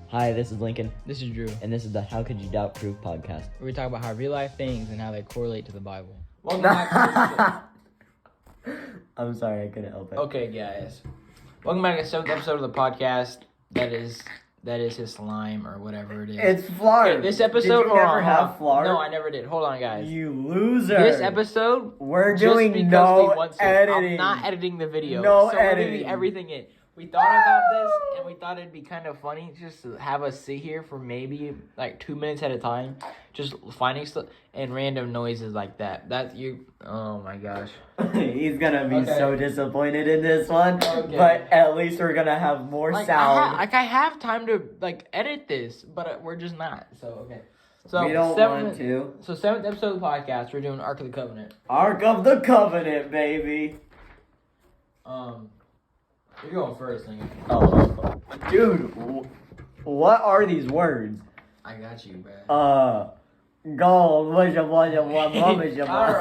Hi, this is Lincoln, This is Drew. and this is the How Could You Doubt Proof podcast. Where we talk about how real life things and how they correlate to the Bible. Welcome back to I'm sorry, I couldn't help it. Okay, guys. Welcome back to the 7th episode of the podcast. That is his slime or whatever it is. It's Flarp. Okay, this episode. Did you never have Flarp? No, I never did. Hold on, guys. You loser. This episode, we're just doing because no we want to. editing. I'm not editing the video. No so editing. We're leaving everything in. We thought about this, and we thought it'd be kind of funny just to have us sit here for maybe like 2 minutes at a time, just finding stuff and random noises like that. That's you. Oh my gosh. He's gonna be Okay. so disappointed in this one, Okay. but at least we're gonna have more sound. I have time to edit this, but we're just not. So okay. So we don't want to. So 7th episode of the podcast, we're doing Ark of the Covenant. Ark of the Covenant, baby. You're going first, Lincoln. Oh, dude, what are these words? I got you, bro. Gold. All right,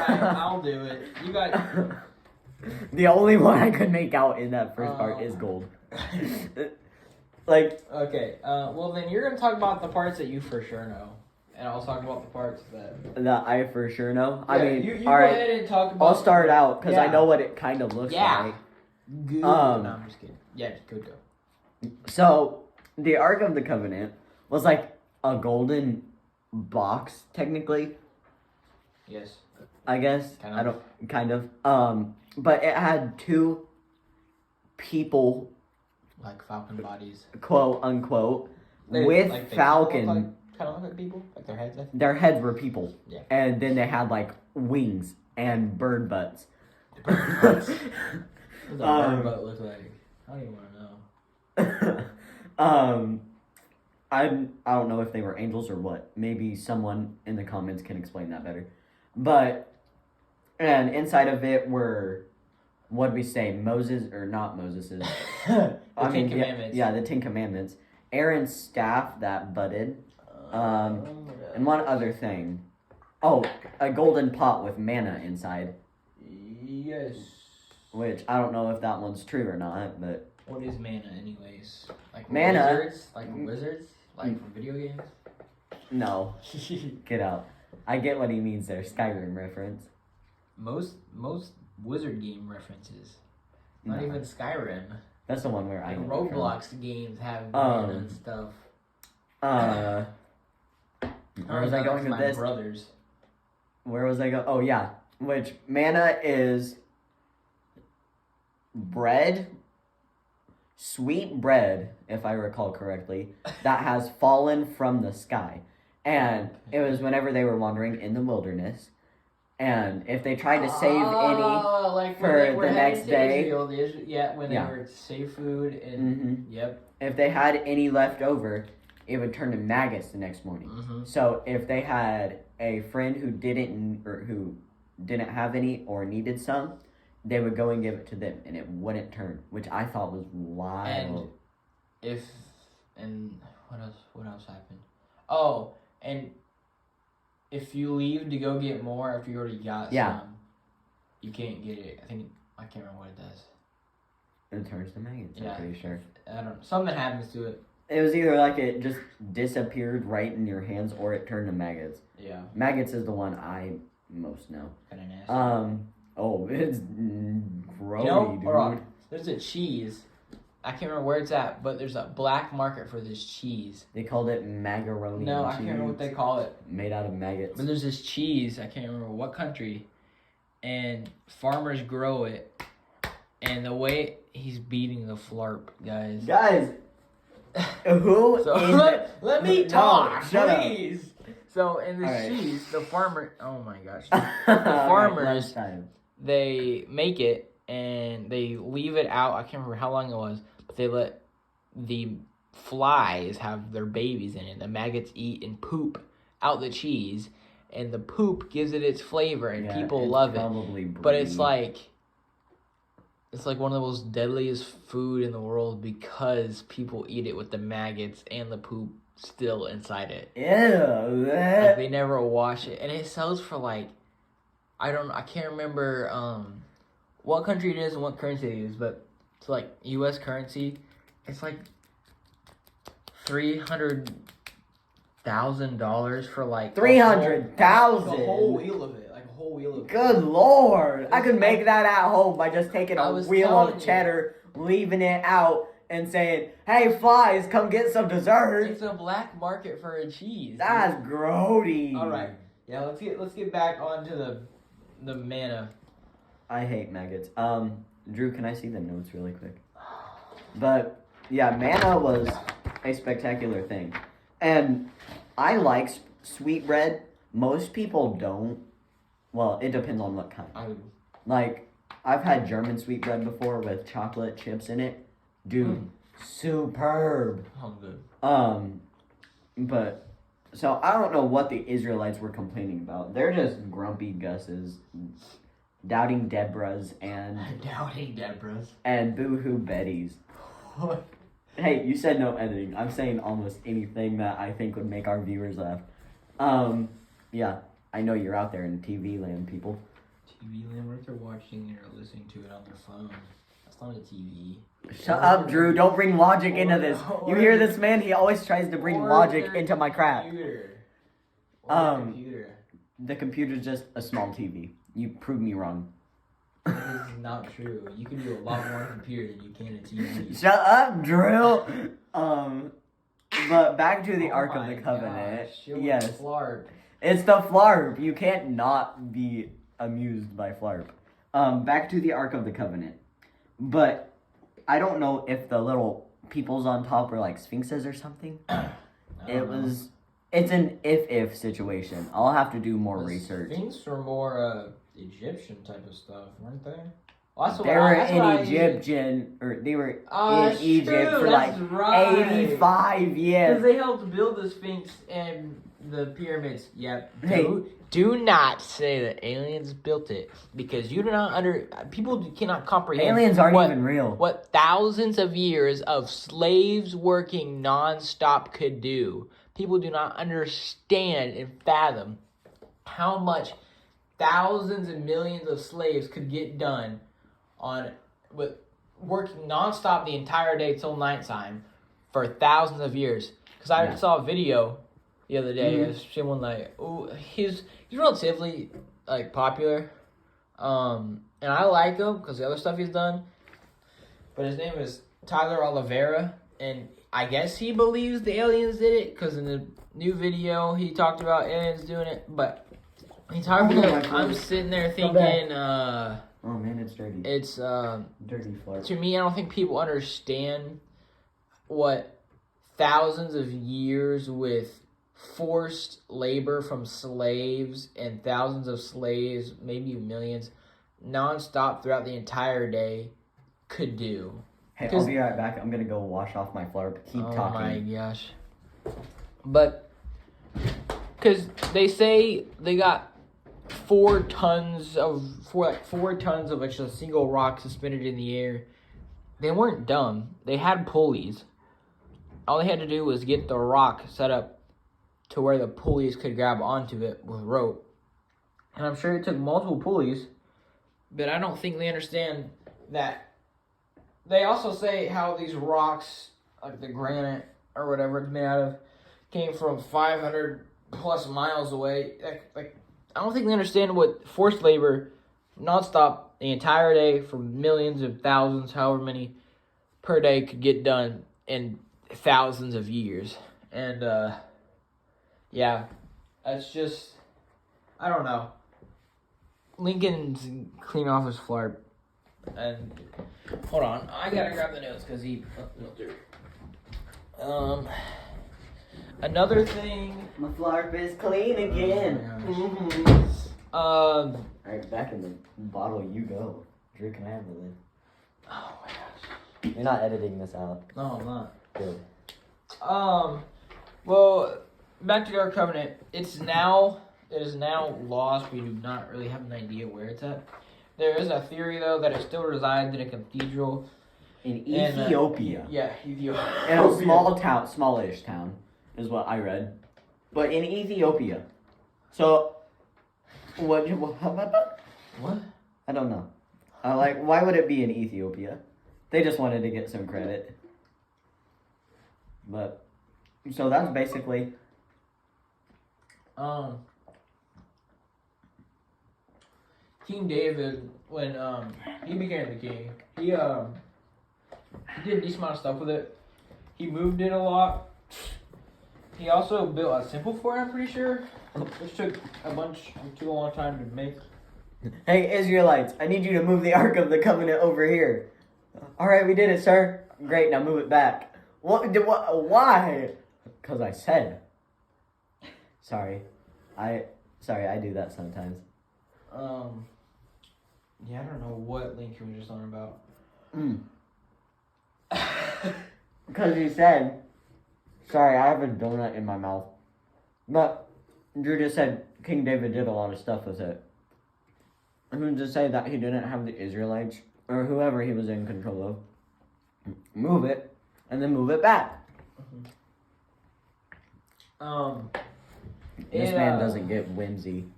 I'll do it. You got. The only one I could make out in that first part is gold. Like. Okay. Well, then you're gonna talk about the parts that you for sure know, and I'll talk about the parts that. That I for sure know. Yeah, I mean, you all go right. ahead and talk about. I'll start out because I Yeah. know what it kind of looks Yeah. like. Good. No, I'm just kidding. Yeah, just go. So, the Ark of the Covenant was like a golden box, technically. Yes. I guess. Kind of. But it had two people, Like falcon bodies. quote unquote, They with falcon. kind of look like people, like their heads. Their heads were people. Yeah. And then they had like wings and bird butts. What does a bird butt look like? I don't even want to know. I don't know if they were angels or what. Maybe someone in the comments can explain that better. But and inside of it were, what did we say? Moses or not Moses's? The Ten Commandments. Yeah, the 10 Commandments. Aaron's staff that budded. And one other thing. Oh, a golden pot with manna inside. Yes. Which I don't know if that one's true or not, but What is mana, anyways? Like Mana? wizards? Like wizards? Like from video games? no. Get out. I get what he means there. Skyrim reference. Most wizard game references. Not No. even Skyrim. That's the one where I Like know it from. Roblox games have mana and stuff. Where was I going with my this? brothers. Where was I going? Oh, yeah. Which manna is bread, sweet bread, if I recall correctly, that has fallen from the sky. And it was whenever they were wandering in the wilderness. And if they tried to save like for when they were the heading next to day. Israel, when they Yeah. were to save food and yep. if they had any left over, it would turn to maggots the next morning. Mm-hmm. So if they had a friend who didn't have any or needed some, they would go and give it to them, and it wouldn't turn, which I thought was wild. And what else happened? Oh, and if you leave to go get more after you already got some, you can't get it. I can't remember what it does. It turns to maggots, I'm pretty sure. I don't. Something happens to it. It was either like it just disappeared right in your hands, or it turned to maggots. Yeah. Maggots is the one I most know. Kind of nasty. Oh, it's grody, You know, dude. there's a cheese. I can't remember where it's at, but there's a black market for this cheese. They called it macaroni. No, I can't remember what they call it. Made out of maggots. But there's this cheese, I can't remember what country, and farmers grow it, and the way he's beating the flarp, guys. Guys, who? So let me talk, shut up. please. So in this All right. cheese, the farmer, oh my gosh, The farmers, they make it and they leave it out. I can't remember how long it was, but they let the flies have their babies in it. The maggots eat and poop out the cheese, and the poop gives it its flavor, and people love it. But it's like one of the most deadliest food in the world because people eat it with the maggots and the poop still inside it. Ew. Like they never wash it, and it sells for like I can't remember what country it is and what currency it is, but it's like U.S. currency. It's like $300,000 for like $300,000. a whole wheel of it, like a whole wheel of it. Good Lord! I could make that at home by just taking a wheel of cheddar, leaving it out, and saying, "Hey, flies, come get some dessert." It's a black market for a cheese. That's grody. All right, yeah. Let's get back onto the manna. I hate maggots. Drew, can I see the notes really quick? But yeah, manna was a spectacular thing, and I like sweetbread. Most people don't. Well, it depends on what kind. Like, I've had German sweetbread before with chocolate chips in it. Dude, superb. Oh, good. But so I don't know what the Israelites were complaining about. They're just grumpy Gus's, doubting Deborah's, and boo-hoo Betty's. Hey, you said no editing. I'm saying almost anything that I think would make our viewers laugh. Yeah, I know you're out there in TV land, people. TV land? What if they're watching it or listening to it on their phone? That's not a TV. Shut up, Drew. Don't bring logic into this. You hear this man? He always tries to bring logic into my crap. Computer. The computer's just a small TV. You prove me wrong. That is not true. You can do a lot more on a computer than you can a TV. Shut up, Drew. But back to the Ark of the Covenant. Yes. Flarp. It's the Flarp. You can't not be amused by Flarp. Back to the Ark of the Covenant. But I don't know if the little peoples on top were like sphinxes or something. It's an if situation. I'll have to do more research. Sphinx were more Egyptian type of stuff, weren't they? Well, they were in Egypt for like 85 years. Because they helped build the Sphinx and the pyramids. Yep. Do not say that aliens built it, because you do not people cannot comprehend. Aliens aren't even real. What thousands of years of slaves working nonstop could do. People do not understand and fathom how much thousands and millions of slaves could get done with working nonstop the entire day till nighttime for thousands of years. Because I saw a video the other day of someone he's relatively popular, and I like him because the other stuff he's done. But his name is Tyler Oliveira, and I guess he believes the aliens did it, because in the new video he talked about aliens doing it. But he's hard I'm sitting there thinking, oh man, it's dirty. It's dirty Flarp. To me, I don't think people understand what thousands of years with forced labor from slaves and thousands of slaves, maybe millions, nonstop throughout the entire day could do. Hey, I'll be right back. I'm gonna go wash off my Flarp. Keep talking. Oh my gosh. But, because they say they got 4 tons of just a single rock suspended in the air. They weren't dumb. They had pulleys. All they had to do was get the rock set up to where the pulleys could grab onto it with rope. And I'm sure it took multiple pulleys, but I don't think they understand that. They also say how these rocks, like the granite or whatever it's made out of, came from 500 plus miles away. I don't think they understand what forced labor, nonstop, the entire day for millions of thousands, however many per day, could get done in thousands of years. And, that's just, I don't know. Lincoln's clean off his Flarp. And, hold on, I gotta grab the notes, because another thing. My Flarp is clean again. Alright, back in the bottle you go. Drew, can I have the lid? Oh my gosh. You're not editing this out. No, I'm not. Good. Well, back to our covenant. It is now lost. We do not really have an idea where it's at. There is a theory, though, that it still resides in a cathedral in Ethiopia. Ethiopia. In a smallish town, is what I read. But in Ethiopia. So, what? I don't know. Why would it be in Ethiopia? They just wanted to get some credit. But, So that's basically. King David, when he became the king, he did a decent amount of stuff with it. He moved it a lot. He also built a temple for it, I'm pretty sure, which took a long time to make. Hey, Israelites, I need you to move the Ark of the Covenant over here. All right, we did it, sir. Great, now move it back. What? Why? Because I said. Sorry, I do that sometimes. Yeah, I don't know what Lincoln was just on about. Because you said, sorry, I have a donut in my mouth. But Drew just said King David did a lot of stuff with it. I'm going to say that he didn't have the Israelites, or whoever he was in control of, move it, and then move it back. This man doesn't get whimsy.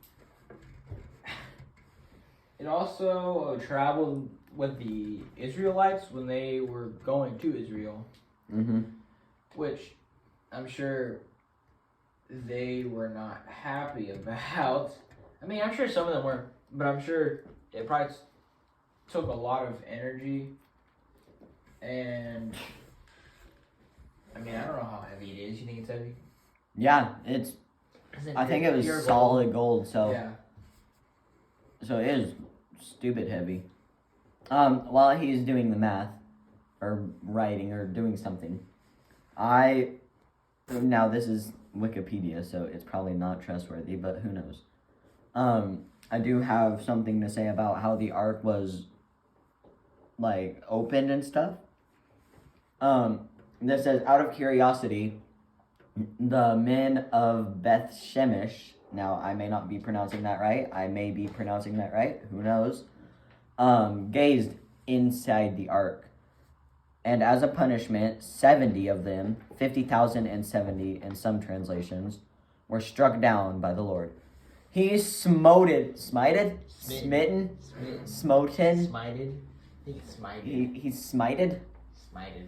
It also traveled with the Israelites when they were going to Israel. Which I'm sure they were not happy about. I mean, I'm sure some of them were, but I'm sure it probably took a lot of energy. And I mean, I don't know how heavy it is. You think it's heavy? Yeah, I think it was solid gold, so yeah. So it is stupid heavy. While he's doing the math, or writing, or doing something, now this is Wikipedia, so it's probably not trustworthy, but who knows. I do have something to say about how the ark was, like, opened and stuff. This says, out of curiosity, the men of Beth Shemesh, now I may not be pronouncing that right, who knows, gazed inside the ark. And as a punishment, 70 of them, 50,070 in some translations, were struck down by the Lord. He smoten. He smited? Smited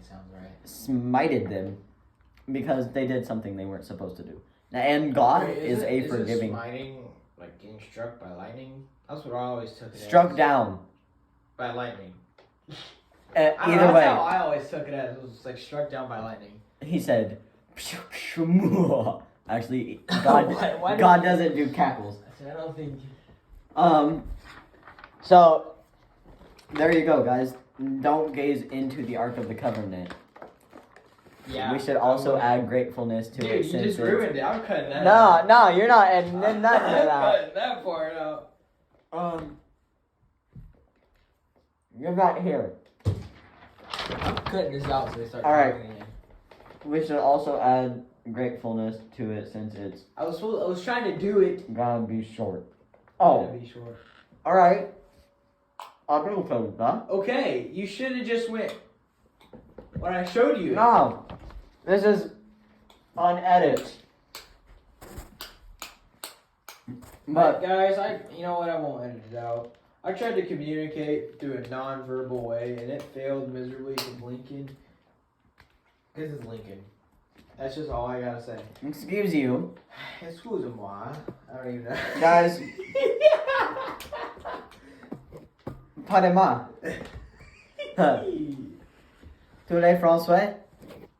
sounds right. Smited them because they did something they weren't supposed to do. And God is forgiving. Smiting like getting struck by lightning? That's what I always took it as. Struck down. By lightning. Either way. That's how I always took it as. It was like struck down by lightning. He said, actually, God doesn't do cackles. I don't think. So, there you go, guys. Don't gaze into the Ark of the Covenant. Yeah. We should also add gratefulness to it. Dude, you just ruined it. I'm cutting that out. No, you're not adding nothing to that. I'm cutting that part out. You're not here. I'm cutting this out so they start Alright. talking again. We should also add gratefulness to it since it's I was trying to do it. gotta be short. Oh. Gotta be short. Alright. I'll do so, huh? Okay, you should have just went when I showed you. No. This is unedited. But guys, you know what? I won't edit it out. I tried to communicate through a non-verbal way, and it failed miserably with Lincoln. This is Lincoln. That's just all I gotta say. Excuse you. Excuse-moi. I don't even know. Guys. Pardon-moi. Tous les Français?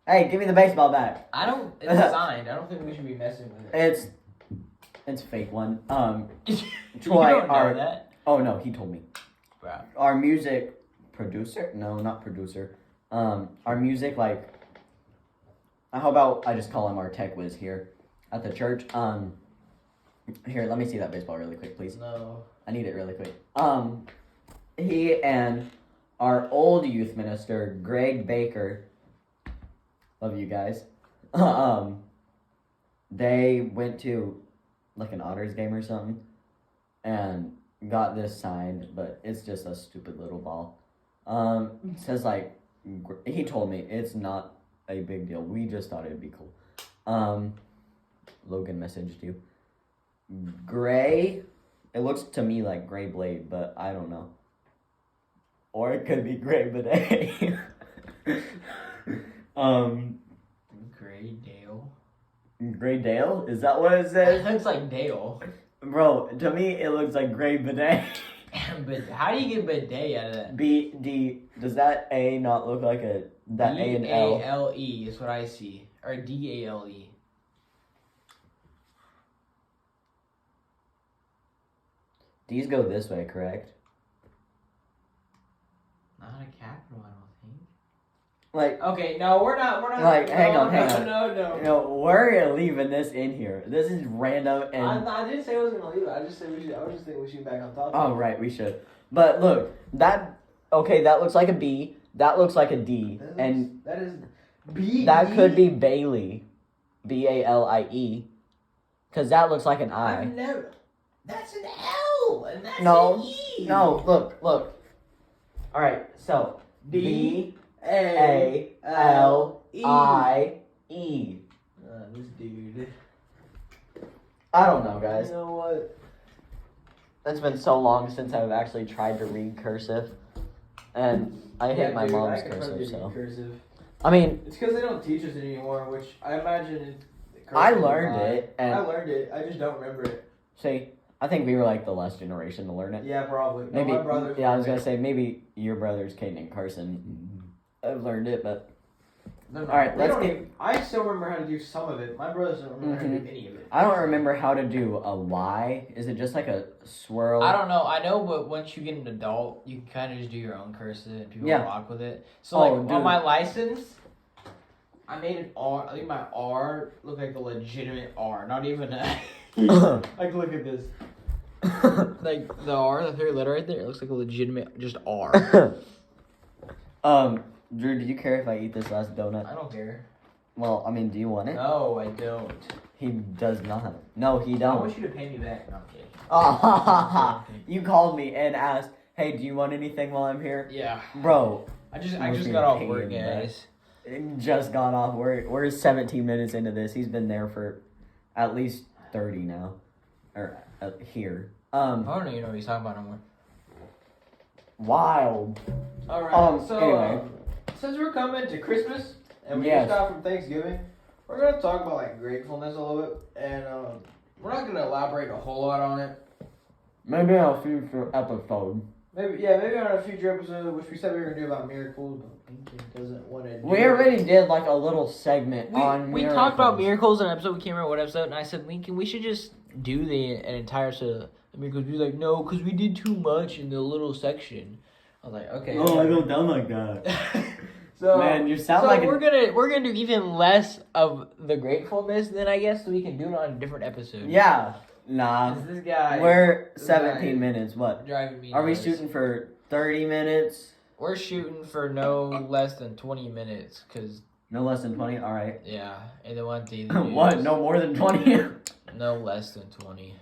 Hey, give me the baseball bat. It's signed. I don't think we should be messing with it. It's a fake one. Troy, you don't know that. Oh no, he told me. Wow. Our music producer? No, not producer. Our music, like, how about I just call him our tech whiz here at the church? Here, let me see that baseball really quick, please. No. I need it really quick. He and our old youth minister, Greg Baker, love you guys. They went to like an Otters game or something and got this signed, but it's just a stupid little ball. It says like, he told me it's not a big deal. We just thought it'd be cool. Logan messaged you. Gray, it looks to me like Gray Blade, but I don't know. Or it could be Gray Bidet. Gray Dale. Gray Dale? Is that what it It says? looks like Dale. Bro, to me it looks like Gray Bidet. But how do you get bidet out of that? B-D. Does that A not look like a... That A and L? D-A-L-E is what I see. Or D-A-L-E. These go this way, correct? Not a capital, I don't think. Like... Okay, no, we're not. Like, hang on. No. You know, we're leaving this in here. This is random and... I didn't say I was gonna leave it. I just said I was just thinking we should back on top. Oh, right, we should. But look, that... Okay, that looks like a B. That looks like a D. That is B. That could be Bailey. B-A-L-I-E. Because that looks like an I. That's an L, and that's No. an E. No, look. Alright, so... B-A-L-I-E. This dude. I don't know, guys. You know what? It's been so long since I've actually tried to read cursive. And I hate my mom's cursive, so... Cursive. I mean... It's because they don't teach us it anymore, which I imagine I learned it, and... I learned it, I just don't remember it. See, I think we were like the last generation to learn it. Yeah, probably. No, Maybe, my brothers. yeah, I was gonna say, maybe your brothers, Caden and Carson, have learned it, but... Alright, let's get... I still remember how to do some of it. My brothers don't remember how to do any of it. I don't remember how to do a Y. Is it just like a swirl? I don't know. I know, but once you get an adult, you can kind of just do your own cursive and people rock with it. So, on my license, I made an R. I think my R looked like a legitimate R, not even a... Like, look at this. Like, the R, the third letter right there, it looks like a legitimate, just R. Drew, do you care if I eat this last donut? I don't care. Well, I mean, do you want it? No, I don't. He does not. No, he I don't. want you to pay me back. No, I'm kidding. You called me and asked, hey, do you want anything while I'm here? Yeah. Bro. I just got off work, guys. Just got off work. We're 17 minutes into this. He's been there for at least 30 now. Or here. I don't even know what he's talking about no more. Wild. Alright, so anyway. Since we're coming to Christmas and we just got from Thanksgiving, we're gonna talk about like gratefulness a little bit, and we're not gonna elaborate a whole lot on it. Maybe on a future episode. Maybe on a future episode, which we said we were gonna do about miracles, but Lincoln doesn't want to. We already did like a little segment on miracles. We talked about miracles in an episode. We can't remember what episode, and I said, Lincoln, we should just do an entire episode of miracles. He was like, no, because we did too much in the little section. I was like, okay. Oh, I go down like that. So, man, you sound like we're gonna do even less of the gratefulness then, I guess, so we can do it on a different episode. Yeah. Nah. This guy. We're 17 minutes. What? Driving me. Are we shooting for 30 minutes? We're shooting for no less than 20 minutes, cause. No less than 20. All right. Yeah, and the one thing. What? No more than 20? No less than 20.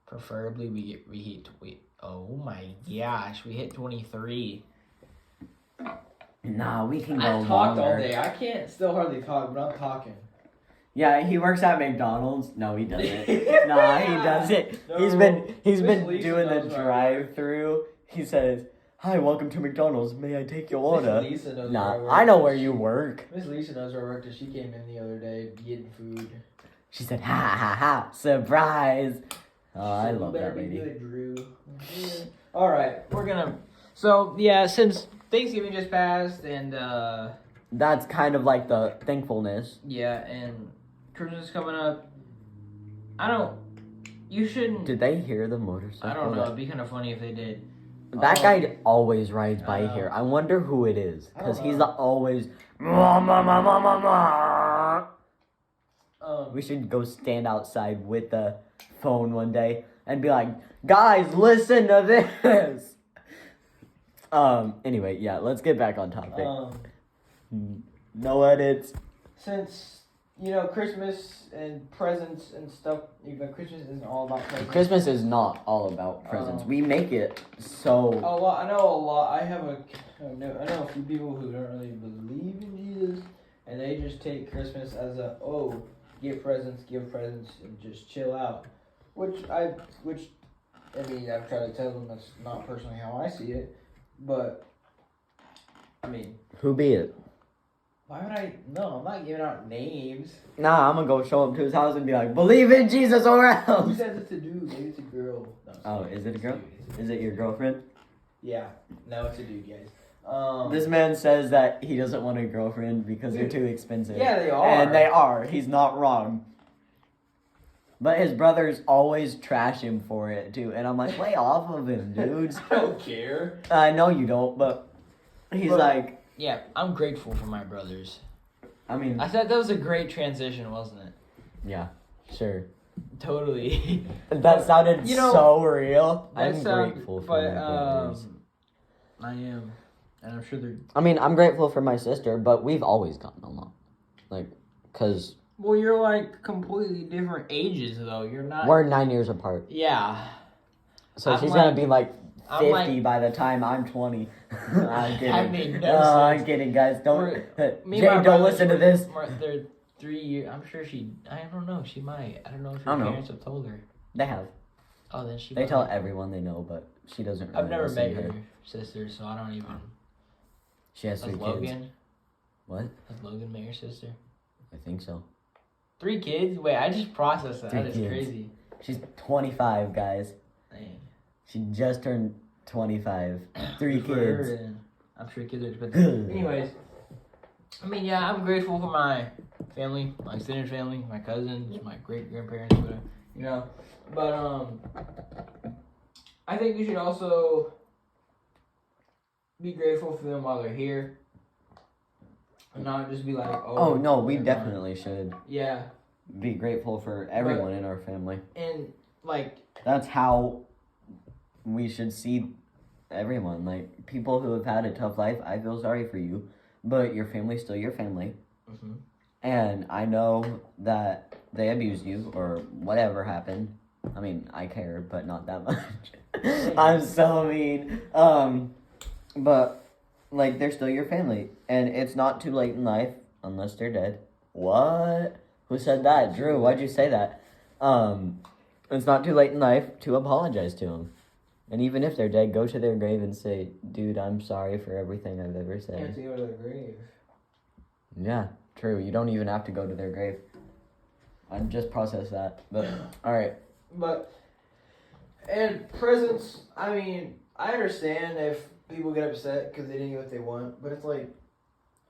Preferably we hit. Oh my gosh, we hit 23. Nah, we can go I longer. talked all day. I can't still hardly talk, but I'm talking. Yeah, he works at McDonald's. No, he doesn't. Nah, he doesn't. No, he's been Lisa doing the knows drive-through. He says, "Hi, welcome to McDonald's. May I take your order?" Miss Lisa knows Nah, where I work. I know where you work. Miss Lisa knows where I work, 'cause she came in the other day getting food. She said, "Ha ha ha! Surprise!" Oh, I love that lady. Good, Drew. All right, we're gonna. So yeah, since Thanksgiving just passed, and that's kind of like the thankfulness. Yeah, and Christmas is coming up. You shouldn't. Did they hear the motorcycle? I don't know. It'd be kind of funny if they did. That guy always rides by here. I wonder who it is, because he's always. We should go stand outside with the phone one day and be like, guys, listen to this. Anyway, yeah, let's get back on topic. No edits. Since Christmas and presents and stuff, Christmas isn't all about presents. Christmas is not all about presents. We make it so. I know a lot. I know a few people who don't really believe in Jesus, and they just take Christmas as give presents, and just chill out. I've tried to tell them that's not personally how I see it, but, Who be it? Why would I? No, I'm not giving out names. Nah, I'm gonna go show up to his house and be like, believe in Jesus or Who else. says it's a dude? Maybe it's a girl. No, Oh, is it a girl? Dude. Is it your girlfriend? Yeah. No, it's a dude, guys. This man says that he doesn't want a girlfriend because they're too expensive. Yeah, they are. And they are. He's not wrong. But his brothers always trash him for it, too. And I'm like, lay off of him, dudes. I don't care. I know you don't, but he's like... Yeah, I'm grateful for my brothers. I mean... I thought that was a great transition, wasn't it? Yeah, sure. Totally. That sounded so real. I'm sound, grateful for but, my brothers. I am. And I'm sure they're... I mean, I'm grateful for my sister, but we've always gotten along. Like, because... Well, you're like completely different ages, though. You're not... We're 9 years apart. Yeah. So I'm she's like- going to be like 50 I'm by the time I'm 20. I'm kidding. That made no I'm sense. kidding, guys. Don't... Me Jay, and my don't brothers listen to were- this. They're 3 years... I'm sure she... I don't know. She might. I don't know if I her don't know. parents have told her. They have. Oh, then she They might. tell everyone they know, but she doesn't really I've never listen met to her sister, so I don't even... She has 3 Has kids. Logan? What? Has Logan met your sister? I think so. 3 kids? Wait, I just processed that. 3 That is kids. crazy. She's 25, guys. Dang. She just turned 25. 3 Good for her, kids. and I'm sure kids are expensive. Anyways, I mean, yeah, I'm grateful for my family, my extended family, my cousins, my great grandparents, whatever, you know. But I think we should also be grateful for them while they're here, and not just be like, Oh, no, we they're gone. definitely should Yeah, be grateful for everyone in our family. and like, That's how we should see everyone. Like, people who have had a tough life, I feel sorry for you, but your family's still your family. mhm. And I know that they abused you or whatever happened. I mean, I care, but not that much. I'm so mean. But like, they're still your family, and it's not too late in life unless they're dead. What? Who said that? Drew, why'd you say that? It's not too late in life to apologize to them. And even if they're dead, go to their grave and say, dude, I'm sorry for everything I've ever You have said. to go to the grave. Yeah, true. You don't even have to go to their grave. I just processed that. But, alright. But, and presents, I mean, I understand if people get upset because they didn't get what they want, but it's like,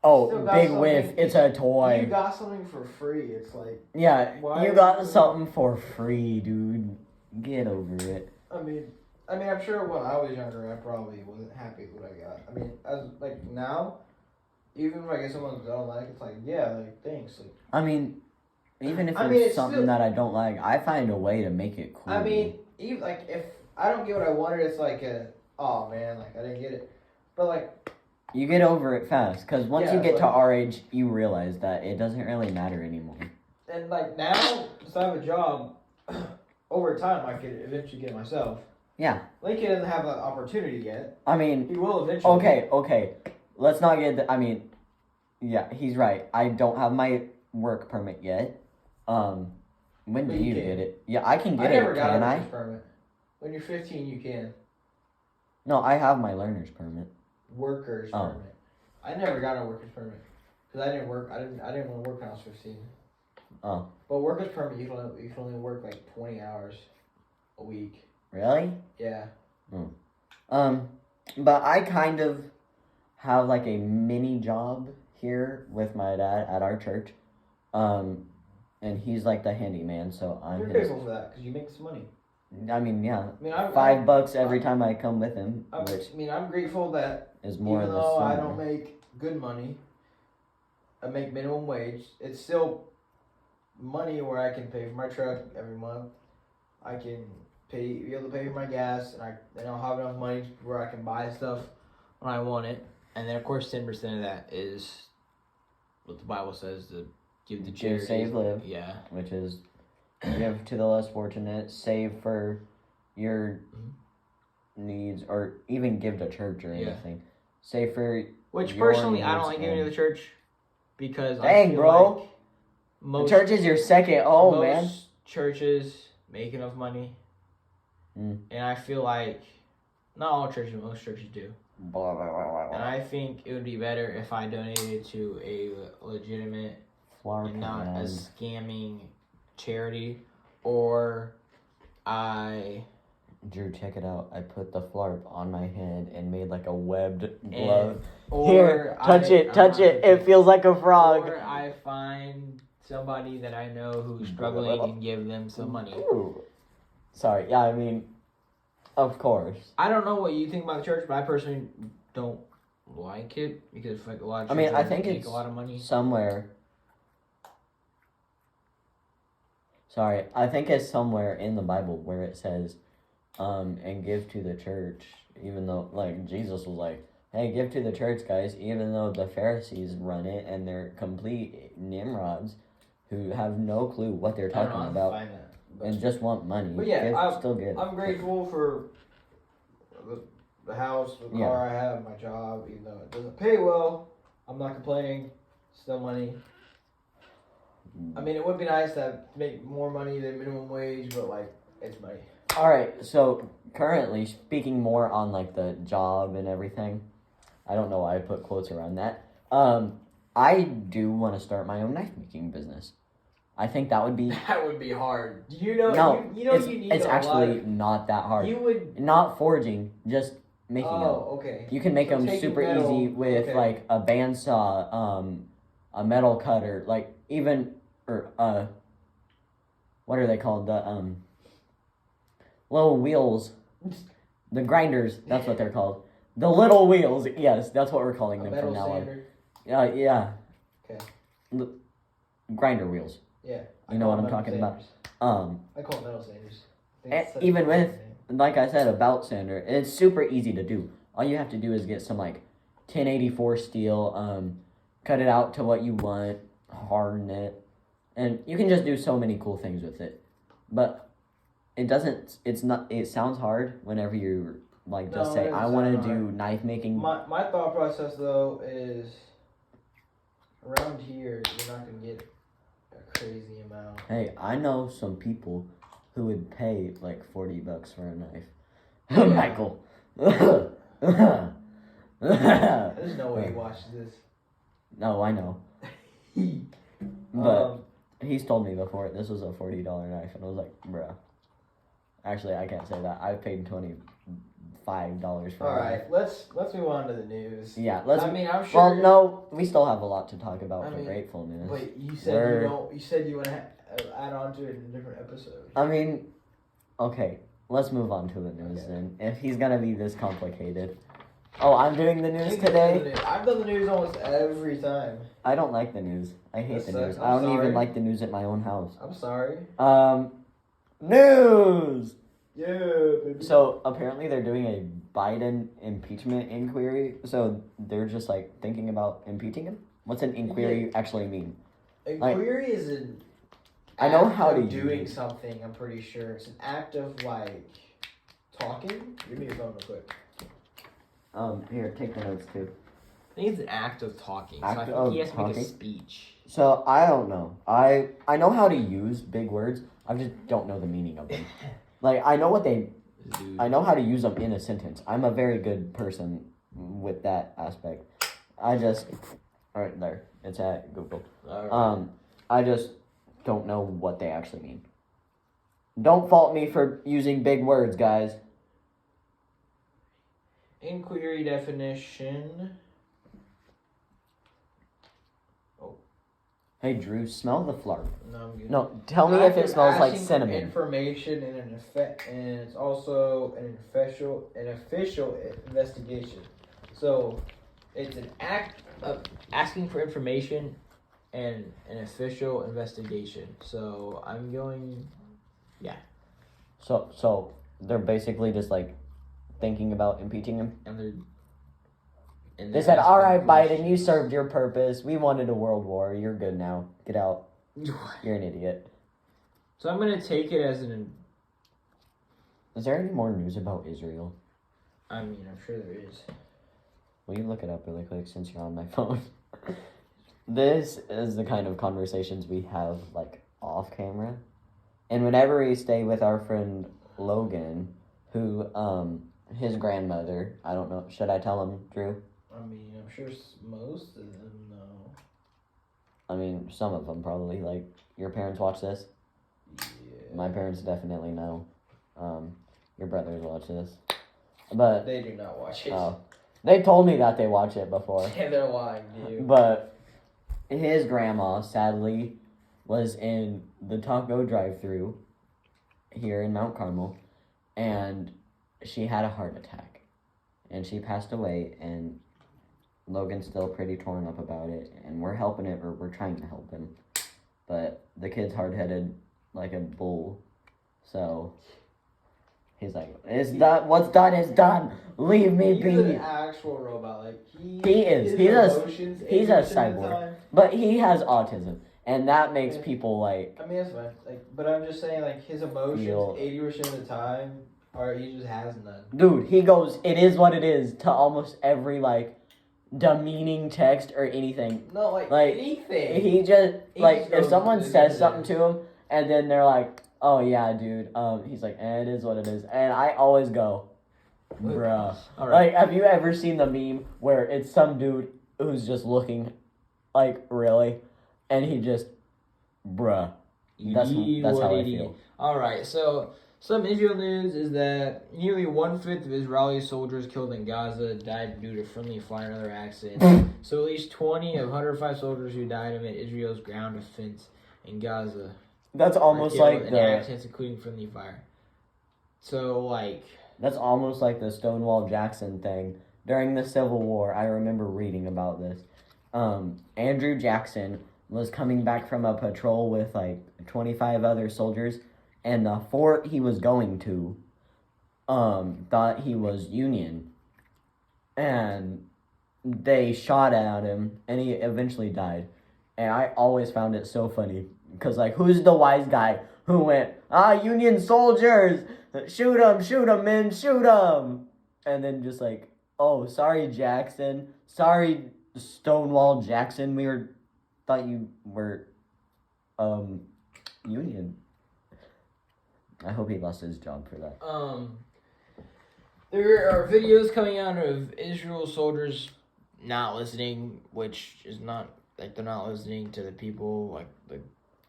Oh, Still got big something- whiff. It's a you toy. got something for free. It's like, Yeah, Why you would got you- something for free, dude. Get over it. I mean, I'm sure when I was younger, I probably wasn't happy with what I got. I mean, as like now, even if I get something that I don't like, it's like, yeah, like thanks. Like, I mean, even if I it's mean, it's something still- that I don't like, I find a way to make it cool. I mean, even like if I don't get what I wanted, it's like oh man, like I didn't get it. But like, you get over it fast, because once Yeah, you get to like- our age, you realize that it doesn't really matter anymore. and like now, since I have a job, over time I could eventually get it myself. Yeah. Lincoln doesn't have that opportunity yet. I mean, He will eventually. okay. Let's not get I mean, yeah, he's right. I don't have my work permit yet. When But do you you can. get it? Yeah, I can I get never it, got can a I? worker's permit. When you're 15, you can. No, I have my learner's permit. Worker's Oh. permit. I never got a worker's permit because I didn't work. I didn't want to work when I was 15. Oh. But worker's permit, you can only work like 20 hours a week. Really? Yeah. But I kind of have like a mini job here with my dad at our church. And he's like the handyman, so I'm You're his. grateful for that because you make some money. I mean, yeah, I mean, I'm $5 every time I come with him, which I'm grateful that is more even of the though I summer. don't make good money, I make minimum wage. It's still money where I can pay for my truck every month. I can be able to pay for my gas, and I'll have enough money where I can buy stuff when I want it. And then of course 10% of that is what the Bible says to give the Give, charity. save, live, Yeah. which is give to the less fortunate, save for your needs, or even give to church or Yeah. anything. Save for Which your personally I don't needs like giving to and- the church because I Dang, feel bro. like most the church is your second home, most man. churches make enough money, Mm. and I feel like not all churches, most churches do. blah, blah, blah, blah, And I think it would be better if I donated to a legitimate flower and not a pot. scamming charity, or I... Drew, check it out. I put the flarp on my head and made like a webbed glove. Or Here, touch it. It feels like a frog. Or I find somebody that I know who's struggling and give them some money. Ooh. Sorry, yeah, I mean, of course. I don't know what you think about the church, but I personally don't like it because like a lot of churches I think make it's a lot of money. somewhere. Sorry, I think it's somewhere in the Bible where it says, and give to the church, even though, like, Jesus was like, hey, give to the church, guys, even though the Pharisees run it and they're complete nimrods who have no clue what they're talking about and just want money. But yeah, still give. I'm grateful for the house, the car I have, my job, even though it doesn't pay well. I'm not complaining. Still money. I mean, it would be nice to make more money than minimum wage, but, like, it's money. All right, so currently, speaking more on, like, the job and everything, I don't know why I put quotes around that. I do want to start my own knife-making business. I think that would be... That would be hard. You know, no, you need it's a actually lot. not that hard. You would... Not forging, just making them. Oh, okay. You can make So them super easy with, like, a bandsaw, a metal cutter, like, even... Or, what are they called? The, little wheels. The grinders, that's what they're called. The little wheels, yes, that's what we're calling them from now on. Yeah. Okay. Grinder wheels. Yeah. You know what I'm talking about? I call it metal sanders. And even with, like I said, a belt sander, it's super easy to do. All you have to do is get some, like, 1084 steel, cut it out to what you want, harden it, and you can just do so many cool things with it. But it sounds hard whenever you, like, just say, I want to do knife making. My thought process, though, is around here, you're not going to get a crazy amount. Hey, I know some people who would pay, like, $40 for a knife. Yeah. Michael. There's no way he watches this. No, I know. But he's told me before this was a $40 knife, and I was like, bruh. Actually, I can't say that. I paid $25 for All a right, knife. let's move on to the news. Yeah, I'm sure. Well, no, we still have a lot to talk about for Gratefulness. Wait, you said you don't. You said you want to add on to it in a different episode. I mean, okay, let's move on to the news then. If he's gonna be this complicated. Oh, I'm doing the news today? I've done the news almost every time. I don't like the news. I hate the news. I don't even like the news at my own house. I'm sorry. News! Yeah, baby. So, apparently they're doing a Biden impeachment inquiry. So, they're just, like, thinking about impeaching him? What's an inquiry actually mean? Inquiry is an I know how to doing something, I'm pretty sure. It's an act of, like, talking. Give me your phone real quick. Here, take the notes too. I think it's an act of talking. Act so I think of he has to make a talking? speech. So, I don't know. I know how to use big words. I just don't know the meaning of them. Like, I know how to use them in a sentence. I'm a very good person with that aspect. Alright, there. It's at Google. Right. I just don't know what they actually mean. Don't fault me for using big words, guys. Inquiry definition. Oh. Hey, Drew, smell the flarp. No, I'm good. No, tell me if it smells like cinnamon. Information and it's also an official investigation. So, it's an act of asking for information and an official investigation. So, I'm going, yeah. So they're basically just like thinking about impeaching him. And they said, "All right, Biden, you served your purpose. We wanted a world war. You're good now. Get out. You're an idiot." So I'm gonna take it as an. Is there any more news about Israel? I mean, I'm sure there is. Will you look it up really quick since you're on my phone? This is the kind of conversations we have, like, off camera. And whenever we stay with our friend Logan, who his grandmother. I don't know. Should I tell him, Drew? I mean, I'm sure most of them know. I mean, some of them probably. Like, your parents watch this? Yeah. My parents definitely know. Your brothers watch this. But they do not watch it. Oh. They told me that they watch it before. Yeah, they're lying to you. But his grandma, sadly, was in the taco drive-thru here in Mount Carmel, and she had a heart attack. And she passed away, and Logan's still pretty torn up about it, and we're helping it, or we're trying to help him. But the kid's hard-headed like a bull, so he's like, "It's done. What's done is done. Leave me be." He's an actual robot. Like he is. He's a cyborg, but he has autism, and that makes people like. I mean, that's fine. Like, but I'm just saying, like, his emotions 80% of the time are he just has none. Dude, he goes, "It is what it is" to almost every like demeaning text or anything. No, like anything. He just like if someone says something to him, and then they're like, "Oh yeah, dude," he's like, "It is what it is," and I always go, "Bruh." All right. Like, have you ever seen the meme where it's some dude who's just looking, like, really, and he just, bruh. That's how I feel. All right, so some Israel news is that nearly 1/5 of Israeli soldiers killed in Gaza died due to friendly fire and other accidents. So at least 20 of 105 soldiers who died amid Israel's ground defense in Gaza. That's almost like the accidents, including friendly fire. So like. That's almost like the Stonewall Jackson thing. During the Civil War, I remember reading about this. Andrew Jackson was coming back from a patrol with like 25 other soldiers, and the fort he was going to thought he was Union, and they shot at him, and he eventually died. And I always found it so funny, because like, who's the wise guy who went, Union soldiers, shoot 'em, men, shoot 'em, and then just like, oh, sorry, Jackson, sorry, Stonewall Jackson, thought you were, Union. I hope he lost his job for that. There are videos coming out of Israel soldiers not listening, which is not, like, they're not listening to the people, like, the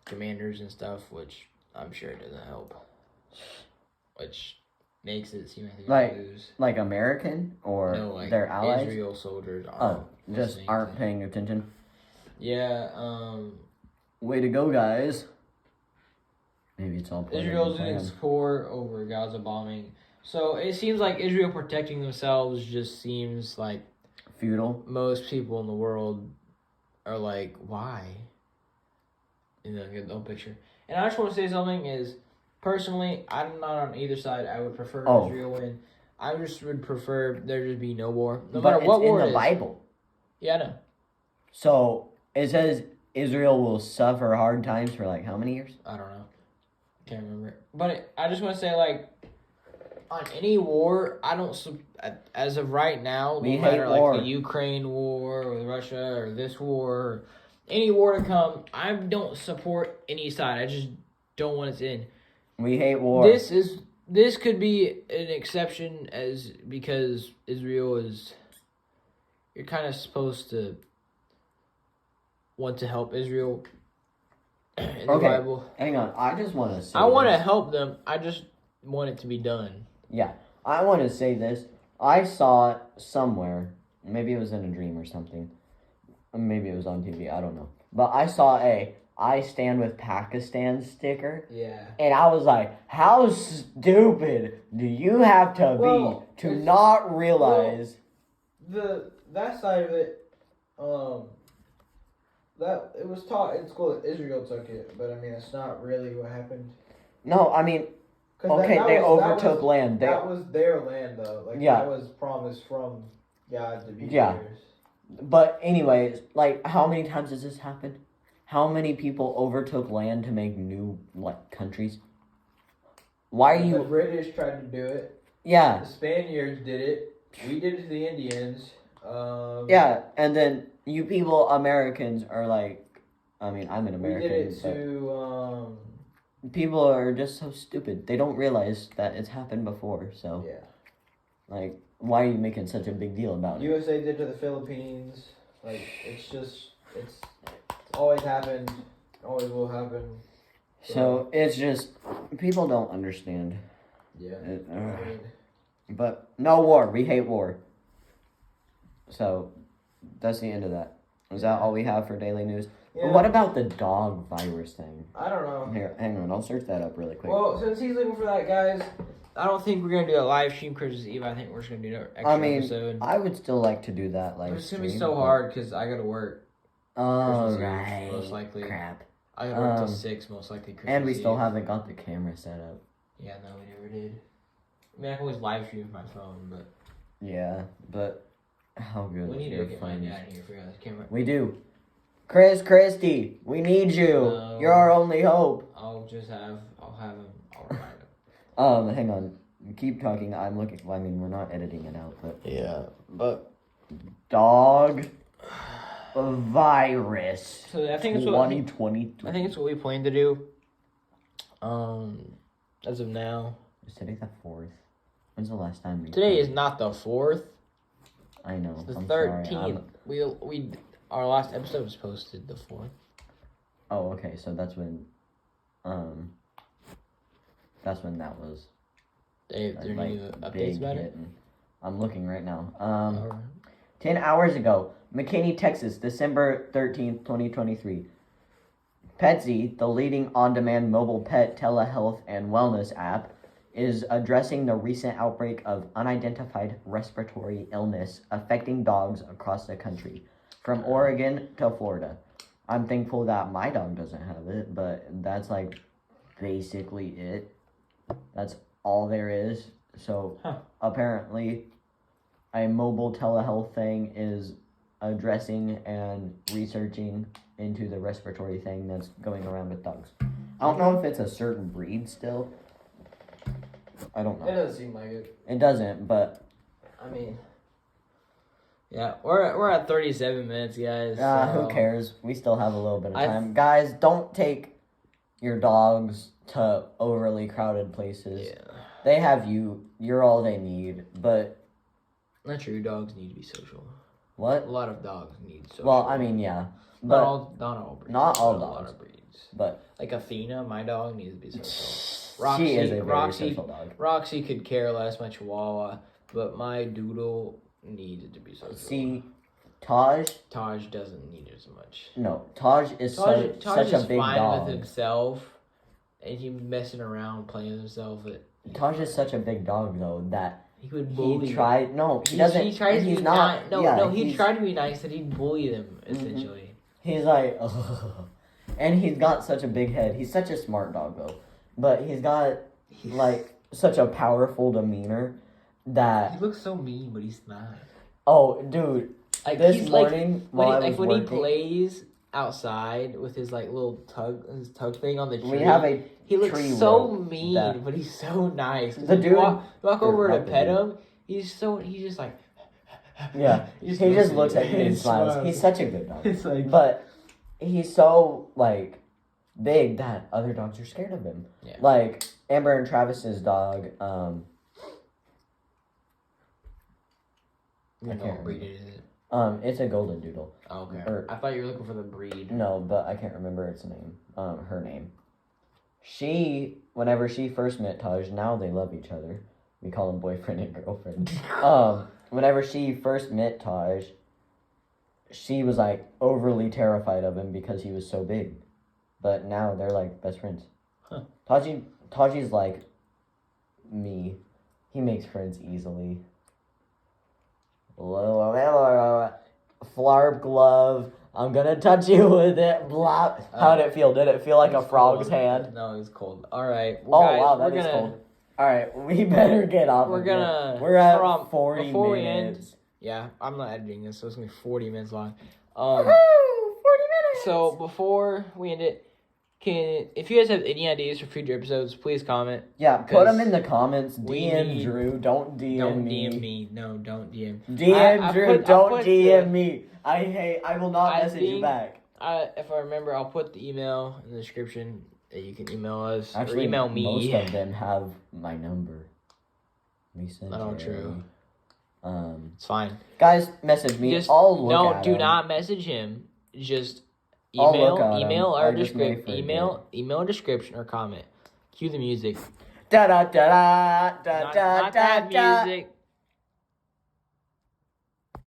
commanders and stuff, which I'm sure doesn't help. Which makes it seem like they lose. Like American or no, like their allies? Israel soldiers aren't paying attention. Yeah, way to go, guys. Maybe it's all Israel's in support over Gaza bombing. So it seems like Israel protecting themselves just seems like futile. Most people in the world are like, why? You know, get the whole picture. And I just want to say something is, personally, I'm not on either side. I would prefer Israel win. I just would prefer there just be no war. No matter what war it is. It's in the Bible. Yeah, I know. So, it says Israel will suffer hard times for like how many years? I don't know. Can't remember. But I just want to say, like, on any war, I don't, as of right now, no matter like the Ukraine war with Russia or this war, or any war to come, I don't support any side. I just don't want it to end. We hate war. This could be an exception because Israel is, you're kind of supposed to want to help Israel in the Bible. Hang on. I just want to say I want to help them. I just want it to be done. Yeah. I want to say this. I saw it somewhere. Maybe it was in a dream or something. Maybe it was on TV. I don't know. But I saw I stand with Pakistan sticker. Yeah. And I was like, how stupid do you have to be to not realize? That side of it, that it was taught in school that Israel took it, but I mean, it's not really what happened. No, I mean, they overtook land. That was their land, though. Like, that was promised from God to be theirs. But anyways, like, how many times has this happened? How many people overtook land to make new, like, countries? Why are you... The British tried to do it. Yeah. The Spaniards did it. We did it to the Indians. Yeah, and then you people, Americans, are like... I mean, I'm an American. We did it to... People are just so stupid. They don't realize that it's happened before, so... Yeah. Like, why are you making such a big deal about it? USA did to the Philippines. Like, it's always happened. Always will happen. So it's just people don't understand. Yeah. But no war. We hate war. So that's the end of that. Is that all we have for daily news? Yeah. What about the dog virus thing? I don't know. Here, hang on. I'll search that up really quick. Well, since he's looking for that, guys, I don't think we're gonna do a live stream Christmas Eve. I think we're just gonna do an extra episode. I would still like to do that live It's stream. gonna be so hard because I gotta work. Oh, Christmas Eve, right. most likely. Crap. I gotta work till 6, most likely. Christmas And we still Eve. haven't got the camera set up. Yeah, no, we never did. I mean, I can always live stream with my phone, but Yeah, but how good we is need your to get mine friends? down here for this camera. We do. Christy, we need you. No. You're our only hope. I'll have him. I'll remind him. Hang on. Keep talking. I'm looking. Well, I mean, we're not editing it out, but yeah, but dog virus. So I think it's 2020. I think it's what we plan to do. As of now. Is today the 4th? When's the last time we? Today is not the 4th. I know. It's the I'm 13th. Sorry. We our last episode was posted the 4th. Oh, okay. So that's when. That's when that was. There Like, new updates about it. I'm looking right now. Alright. 10 hours ago, McKinney, Texas, December 13th, 2023. Petsy, the leading on-demand mobile pet telehealth and wellness app, is addressing the recent outbreak of unidentified respiratory illness affecting dogs across the country, from Oregon to Florida. I'm thankful that my dog doesn't have it, but that's like basically it. That's all there is. So apparently a mobile telehealth thing is addressing and researching into the respiratory thing that's going around with dogs. I don't know if it's a certain breed still. I don't it know. doesn't seem like it. It doesn't, but I mean, Yeah, we're at 37 minutes, guys. who cares? We still have a little bit of time. Guys, don't take your dogs to overly crowded places. Yeah. They have you. You're all they need. But Not true. Dogs need to be social. A what? lot of dogs need social. Well, I mean, yeah. But not all breeds. not all but a lot dogs. of breeds. But Like Athena, my dog, needs to be social. she is a very Roxy, social dog. Roxy could care less, my Chihuahua, but my Doodle needed to be social. See, Taj doesn't need it as much. No, Taj is Taj such is a big fine dog. with himself, and he messing around playing with himself. Taj is such a big dog though that He would bully. he tried. No, he doesn't. He tries to he's be not. nice. Yeah, No, he he's- tried to be nice, and he'd bully them essentially. He's like, ugh. And he's got such a big head. He's such a smart dog though, but he's got like such a powerful demeanor that. He looks so mean, but he's not. Oh, dude! Like This he's morning while I was when working, he plays outside with his like little tug thing on the tree. we have a He looks tree so rope mean, that- but he's so nice. The You dude- walk over or to not the pet dude. him. He's just like. Yeah, he just looks at me and smiles. He's such a good dog. It's like. But he's so like big that other dogs are scared of him. Yeah. Like Amber and Travis's dog. You I know can't what breed it is? It's a golden doodle. Oh, okay. Or- I thought you were looking for the breed. No, but I can't remember its name. Her name. Whenever she first met Taj, now they love each other. We call them boyfriend and girlfriend. Whenever she first met Taj, she was like overly terrified of him because he was so big. But now they're like best friends. Huh. Taji's like me. He makes friends easily. Flarp glove. I'm gonna touch you with it. Blop. How'd it feel? Did it feel like a frog's cold. hand? No, it's cold. All right. Oh Guys, wow, that we're is gonna, cold. All right, we better get off. We're of gonna- it. We're at from- 40 before we end- minutes. Yeah, I'm not editing this, so it's gonna be 40 minutes long. 40 minutes. So before we end it, if you guys have any ideas for future episodes, please comment. Yeah, put them in the comments. we DM need- Drew. Don't DM Don't me. DM me. No, don't DM. DM I Drew. put Don't DM the- me. I will not I message you think- back. If I remember, I'll put the email in the description that you can email us Actually, or email me. most of them have my number. Lisa, Not all Jerry. true. It's fine. Guys, message me. I'll look at do him. not message him. Just I'll look at email him. our I just may description. Email a description or comment. Cue the music. Da da da da da Not da that da. music.